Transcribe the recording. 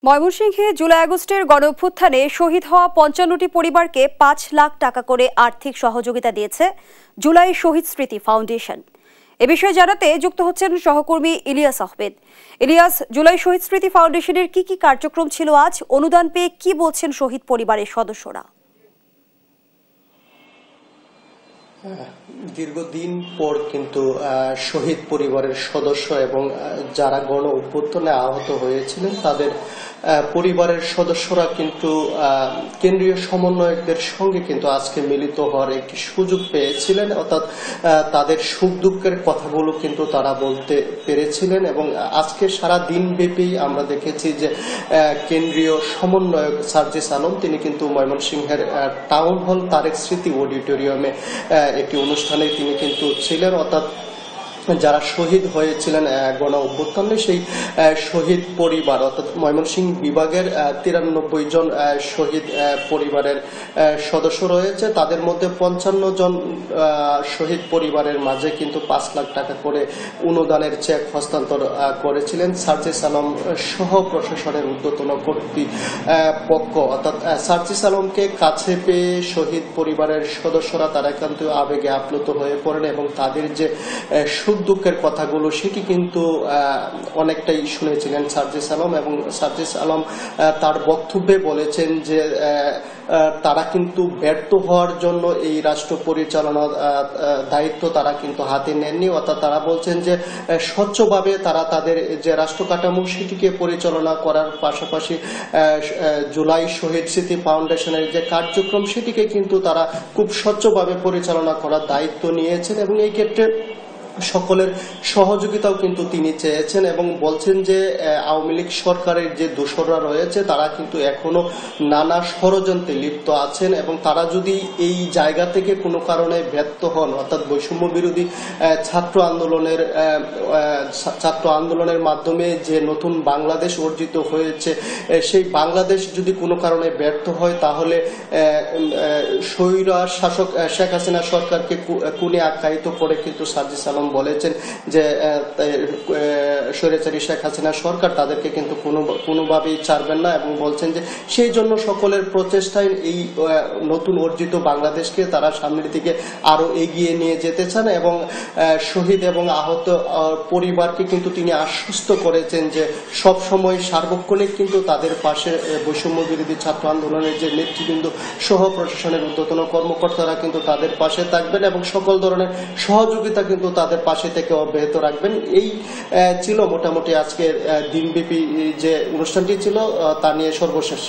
ময়মনসিংহে জুলাই আগস্টের গণঅভ্যুত্থানে শহীদ হওয়া ৫৫টি পরিবারকে ৫ লাখ টাকা করে আর্থিক সহযোগিতা দিয়েছে জুলাই শহীদ স্মৃতি ফাউন্ডেশন। এ বিষয়ে জানাতে যুক্ত হচ্ছেন সহকর্মী ইলিয়াস আহমেদ। ইলিয়াস, জুলাই শহীদ স্মৃতি ফাউন্ডেশনের কি কি কার্যক্রম ছিল আজ? অনুদান পেয়ে কি বলছেন শহীদ পরিবারের সদস্যরা? দীর্ঘদিন পর কিন্তু শহীদ পরিবারের সদস্য এবং যারা গণ অভ্যুত্থানে আহত হয়েছিলেন তাদের পরিবারের সদস্যরা কিন্তু কেন্দ্রীয় সমন্বয়কদের সঙ্গে কিন্তু আজকে মিলিত হওয়ার একটি সুযোগ পেয়েছিলেন, অর্থাৎ তাদের সুখ দুঃখের কথাগুলো কিন্তু তারা বলতে পেরেছিলেন। এবং আজকে সারা দিন ব্যাপী আমরা দেখেছি যে কেন্দ্রীয় সমন্বয়ক সার্জিস আলম তিনি কিন্তু ময়মনসিংহের টাউন হল তারেক স্মৃতি অডিটোরিয়ামে একটি অনুষ্ঠানে তিনি কিন্তু ছিলেন, অর্থাৎ যারা শহীদ হয়েছিলেন গণ অভ্যুত্থানে সেই শহীদ পরিবার অর্থাৎ ময়মনসিংহ বিভাগের ৯৩ জন শহীদ পরিবারের সদস্য রয়েছে। তাদের মধ্যে ৫৫ জন শহীদ পরিবারের মাঝে কিন্তু ৫ লাখ টাকা করে অনুদানের চেক হস্তান্তর করেছিলেন সার্জিস আলম সহ প্রশাসনের ঊর্ধ্বতন কর্তৃপক্ষ। অর্থাৎ সার্জিস আলমকে কাছে পেয়ে শহীদ পরিবারের সদস্যরা তারা কিন্তু আবেগে আপ্লুত হয়ে পড়েন এবং তাদের যে দুঃখের কথাগুলো সেটি কিন্তু অনেকটাই শুনেছিলেন সার্জিস আলম। এবং সার্জিস আলম তার বক্তব্যে বলেছেন যে তারা কিন্তু ব্যর্থ হওয়ার জন্য এই রাষ্ট্র পরিচালনার দায়িত্ব তারা কিন্তু হাতে নেননি, অর্থাৎ তারা বলছেন যে স্বচ্ছভাবে তারা তাদের যে রাষ্ট্র কাঠামো সেটিকে পরিচালনা করার পাশাপাশি জুলাই শহীদ স্মৃতি ফাউন্ডেশনের যে কার্যক্রম সেটিকে কিন্তু তারা খুব স্বচ্ছভাবে পরিচালনা করার দায়িত্ব নিয়েছেন এবং এই ক্ষেত্রে সকলের সহযোগিতাও কিন্তু তিনি চেয়েছেন এবং বলছেন যে আওয়ামী লীগ সরকারের যে দোসররা রয়েছে তারা কিন্তু এখনো নানা ষড়যন্ত্রে লিপ্ত আছেন এবং তারা যদি এই জায়গা থেকে কোনো কারণে ব্যর্থ হন, অর্থাৎ বৈষম্য বিরোধী ছাত্র আন্দোলনের মাধ্যমে যে নতুন বাংলাদেশ অর্জিত হয়েছে সেই বাংলাদেশ যদি কোনো কারণে ব্যর্থ হয় তাহলে স্বৈরাচার শাসক শেখ হাসিনা সরকারকে খুনে আখ্যায়িত করে কিন্তু সার্জিস আলম বলেছেন যে স্বৈরাচারী শেখ হাসিনা সরকার তাদেরকে কিন্তু কোনোভাবেই ছাড়বেন না এবং বলছেন যে সেই জন্য সকলের প্রচেষ্টায় এই নতুন অর্জিত বাংলাদেশকে তারা সামনের দিকে আরো এগিয়ে নিয়ে যেতে চান এবং শহীদ এবং আহত পরিবারকে কিন্তু তিনি আশ্বস্ত করেছেন যে সব সময় সার্বক্ষণিক কিন্তু তাদের পাশে বৈষম্য বিরোধী ছাত্র আন্দোলনের যে নেতৃবৃন্দ সহ প্রশাসনের ঊর্ধ্বতন কর্মকর্তারা কিন্তু তাদের পাশে থাকবেন এবং সকল ধরনের সহযোগিতা কিন্তু তাদের পাশে থেকে অব্যাহত রাখবেন। এই ছিল মোটামুটি আজকের দিনব্যাপী যে অনুষ্ঠানটি ছিল তা নিয়ে সর্বশেষ।